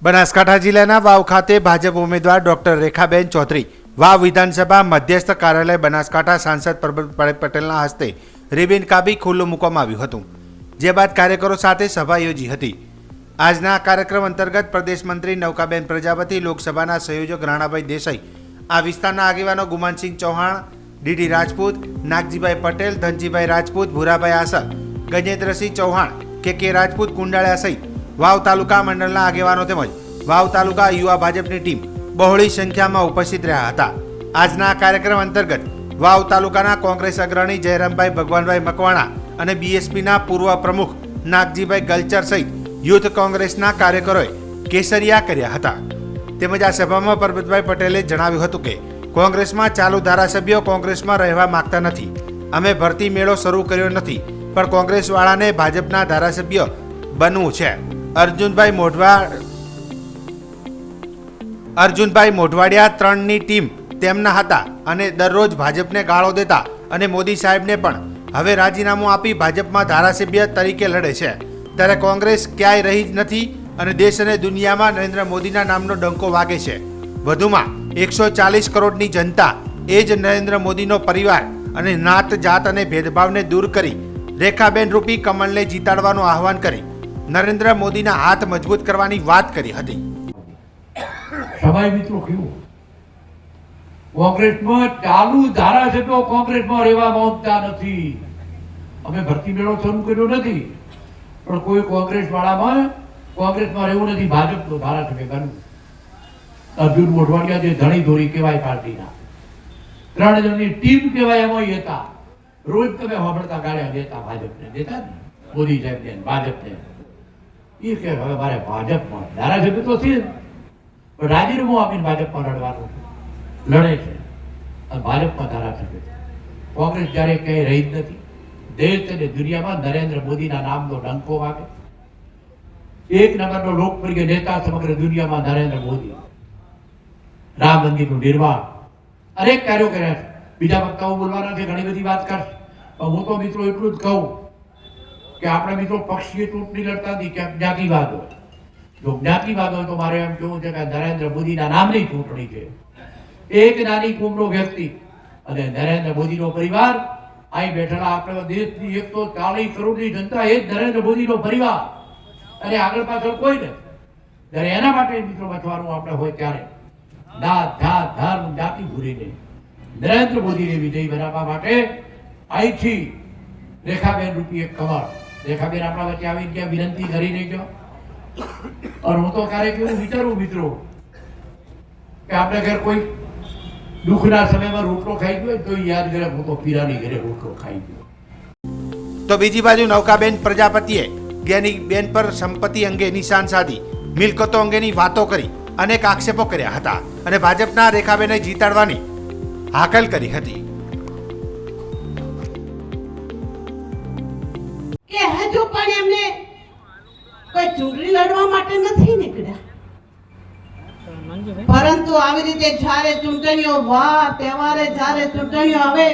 બનાસકાંઠા જિલ્લાના વાવ ખાતે ભાજપ ઉમેદવાર ડોક્ટર રેખાબેન ચૌધરી વાવ વિધાનસભા મધ્યસ્થ કાર્યાલય બનાસકાંઠા સાંસદ પરબતભાઈ પટેલના હસ્તે રિબિન કાપી ખુલ્લું મૂકવામાં આવ્યું હતું, જે બાદ કાર્યકરો સાથે સભા યોજી હતી। આજના કાર્યક્રમ અંતર્ગત પ્રદેશ મંત્રી નૌકાબેન પ્રજાપતિ, લોકસભાના સંયોજક રાણાભાઈ દેસાઈ, આ વિસ્તારના આગેવાનો ગુમાનસિંહ ચૌહાણ, ડીડી રાજપૂત, નાગજીભાઈ પટેલ, ધનજીભાઈ રાજપૂત, ભૂરાભાઈ આસર, ગજેન્દ્રસિંહ ચૌહાણ, કે રાજપૂત, કુંડાળિયા સહિત વાવ તાલુકા મંડળના આગેવાનો તેમજ વાવ તાલુકા યુવા ભાજપની ટીમ બહોળી સંખ્યામાં ઉપસ્થિત રહ્યા હતા। આજના કાર્યક્રમ અંતર્ગત વાવ તાલુકાના કોંગ્રેસ અગ્રણી જયરામભાઈ ભગવાનભાઈ મકવાણા અને બીએસપીના પૂર્વ પ્રમુખ નાગજીભાઈ ગલચર સહિત યુથ કોંગ્રેસના કાર્યકરોએ કેસરિયા કર્યા હતા। તેમજ આ સભામાં પરબતભાઈ પટેલે જણાવ્યું હતું કે કોંગ્રેસમાં ચાલુ ધારાસભ્યો કોંગ્રેસમાં રહેવા માંગતા નથી। અમે ભરતી મેળો શરૂ કર્યો નથી, પણ કોંગ્રેસવાળાને ભાજપના ધારાસભ્ય બનવું છે। અર્જુનભાઈ મોઢવાડિયા 3ની ટીમ તેમના હતા અને દરરોજ ભાજપને ગાળો દેતા અને મોદી સાહેબને પણ હવે રાજીનામું આપી ભાજપમાં ધારાસભ્ય તરીકે લડે છે, ત્યારે કોંગ્રેસ ક્યાંય રહી જ નથી અને દેશ અને દુનિયામાં નરેન્દ્ર મોદીના નામનો ડંકો વાગે છે। વધુમાં 140 કરોડની જનતા એ જ નરેન્દ્ર મોદીનો પરિવાર અને નાત જાત અને ભેદભાવને દૂર કરી રેખાબેન રૂપી કમલને જીતાડવાનું આહવાન કરી નરેન્દ્ર મોદીના હાથ મજબૂત કરવાની વાત કરી હતી। સભાએ મિત્રો કહ્યું, કોંગ્રેસમાં ચાલુ ધારાસભ્યો કોંગ્રેસમાં રહેવા માંગતા નથી। અમે ભરતી મેળો શરૂ કર્યો નથી, પણ કોઈ કોંગ્રેસમાં રહેવું નથી, ભાજપનો ધારાસભ્ય બનવું। અર્જુન મોઢવાડિયા જે ધણી ધોરી કહેવાય પાર્ટીના, 3 જણની ટીમ કહેવાય, એમાં હતા। રોજ તમે સાંભળતા ગાળ્યા દેતા, ભાજપને દેતા ને, મોદી સાહેબને, ભાજપને। એ કે હવે મારે ભાજપમાં ધારાસભ્ય તો છે, પણ રાજીનામું આપીને ભાજપમાં લડવાનું લડે છે અને ભાજપમાં ધારાસભ્ય છે। કોંગ્રેસ જ્યારે ક્યાંય રહી જ નથી, દેશ અને દુનિયામાં નરેન્દ્ર મોદીના નામનો ડંકો વાગે। 1 નંબરનો લોકપ્રિય નેતા સમગ્ર દુનિયામાં નરેન્દ્ર મોદી। રામ મંદિરનું નિર્માણ, અનેક કાર્યો કર્યા છે। બીજા વક્તાઓ બોલવાના છે, ઘણી બધી વાત કરશે, પણ હું તો મિત્રો એટલું જ કહું કે આપણે મિત્રો પક્ષીય ચૂંટણી લડતા નથી, ક્યાંક જ્ઞાતિવાદ હોય। જો જ્ઞાતિવાદ હોય તો મારે એમ કહેવું છે કે નરેન્દ્ર મોદીના નામની ચૂંટણી છે। એક નાની કુમનો વ્યક્તિ અને નરેન્દ્ર મોદીનો પરિવાર, અહીં બેઠેલા આપણે દેશની 140 કરોડની જનતા એ જ નરેન્દ્ર મોદીનો પરિવાર, અને આગળ પાછળ કોઈ નથી। ત્યારે એના માટે મિત્રો બચવાનું આપણે હોય ત્યારે જાત જાત ધર્મ જાતિ ભૂલીને નરેન્દ્ર મોદીને વિજયી બનાવવા માટે અહીંથી રેખાબેન રૂપી એક કમળ, રેખાબેન આપણા વચ્ચે આવી ગયા, વિનંતી કરી નહીં ગયો। અને હું તો ક્યારેક એવું વિચારું મિત્રો કે આપણે ઘર કોઈ દુઃખના સમયમાં રોટલો ખાઈ ગયો તો યાદ કરે, હું તો પીરાની ઘરે રોટલો ખાઈ ગયો। તો બીજી બાજુ નૌકાબેન પ્રજાપતિએ જ્ઞાનીબેન પર સંપત્તિ અંગે નિશાન સાધી મિલકતો અંગેની વાતો કરી અનેક આક્ષેપો કર્યા હતા અને ભાજપના રેખાબેને જીતાડવાની હાકલ કરી હતી। કે હજુ પણ એમને કોઈ ચૂંટણી લડવા માટે નથી નીકળ્યા, પરંતુ આવી રીતે જ્યારે ચૂંટણીઓ વાર તહેવારે જ્યારે ચૂંટણીઓ આવે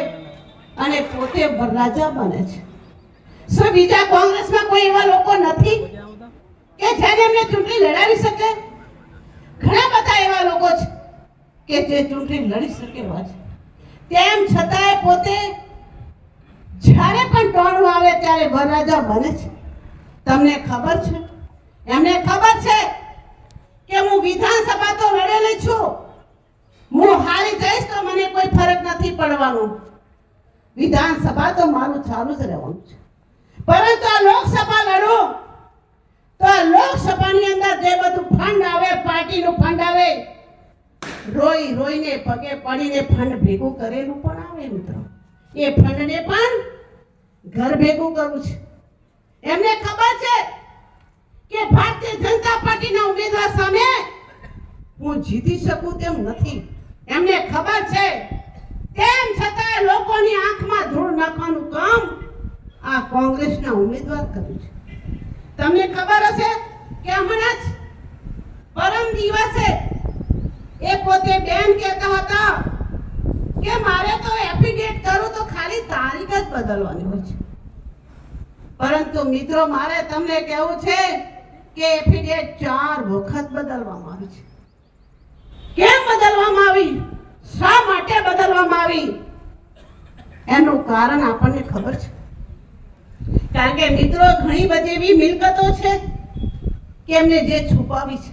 અને પોતે વરરાજા બને છે। શું બીજા કોંગ્રેસમાં કોઈ એવા લોકો નથી કે જેને એમને ચૂંટણી લડાવી શકે? ઘણા બધા એવા લોકો છે કે જે ચૂંટણી લડી શકે એવા છે, તેમ છતાંય પોતે જ્યારે પણ ટોણું આવે ત્યારે વરરાજા બને છે। તમને ખબર છે, એમને ખબર છે કે હું વિધાનસભા તો લડેલી છું, હું હારી જઈશ તો મને કોઈ ફરક નથી પડવાનો, વિધાનસભા તો મારું ચાલુ જ રહેવાનું છે। પરંતુ આ લોકસભા લડું તો આ લોકસભાની અંદર જે બધું ફંડ આવે, પાર્ટીનું ફંડ આવે, રોઈ રોઈને પગે પડીને ફંડ ભેગું કરેલું પણ આવે મિત્રો, એ ફંડને પણ ઘર ભેગું કરવું છે। એમને ખબર છે કે ભારતીય જનતા પાર્ટીના ઉમેદવાર સામે હું જીતી શકું તેમ નથી, એમને ખબર છે। તેમ છતાં લોકોની આંખમાં ધૂળ નાખવાનું કામ આ કોંગ્રેસના ઉમેદવાર કર્યું છે। તમને ખબર હશે કે હમણાં જ પરમ દિવસે એ પોતે બેન કહેતા હતા કે મારે તો એફિડેવિટ કરું તો ખાલી તારીખ જ બદલવાની હોય છે, પરંતુ મિત્રો મારે તમને કહેવું છે કે એફિડેવિટ 4 વખત બદલવામાં આવી છે. કેમ બદલવામાં આવી? શા માટે બદલવામાં આવી? એનું કારણ આપણને ખબર છે. કારણ કે મિત્રો, ઘણી બધી એવી મિલકતો છે કે એમને જે છુપાવી છે.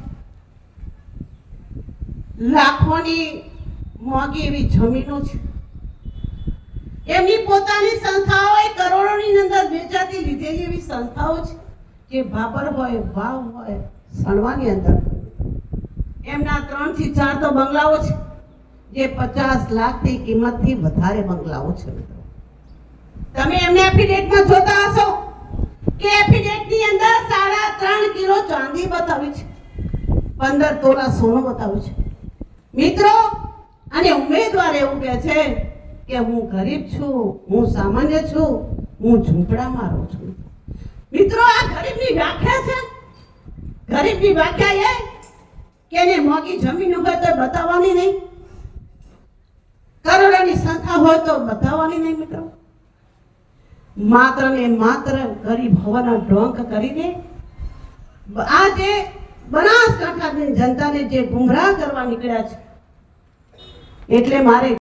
લાખોની મોંઘી એવી જમીનો છે. એમની પોતાની સંસ્થાઓ, કરોડોની અંદર વેચાતી લીધેલી એવી સંસ્થાઓ છે કે ભાભર હોય, વાવ હોય, સણવાની અંદર એમના 3 થી 4 તો બંગલાઓ છે, જે 50 લાખની કિંમતથી વધારે બંગલાઓ છે. મિત્રો, તમે એમને એફિડેવિટમાં જોતા હશો કે એફિડેવિટની અંદર 3.5 કિલો ચાંદી બતાવી છે, 15 તોલા સોનું બતાવ્યું છે. મિત્રો, અને ઉમેદવાર એવું કહે છે કે હું ગરીબ છું, હું સામાન્ય છું, હું ઝૂંપડામાં રહું છું. મિત્રો, આ ગરીબની વ્યાખ્યા છે. ગરીબની વ્યાખ્યા એ કે એને મોંઘી જમીન હોય તો બતાવવાની નહીં, કરોડોની સંસ્થા હોય તો બતાવવાની નહીં. મિત્રો, માત્ર ને માત્ર ગરીબ હોવાના ઢોંગ કરીને આ જે બનાસકાંઠાની જનતાને જે ગુમરાહ કરવા નીકળ્યા છે, એટલે મારે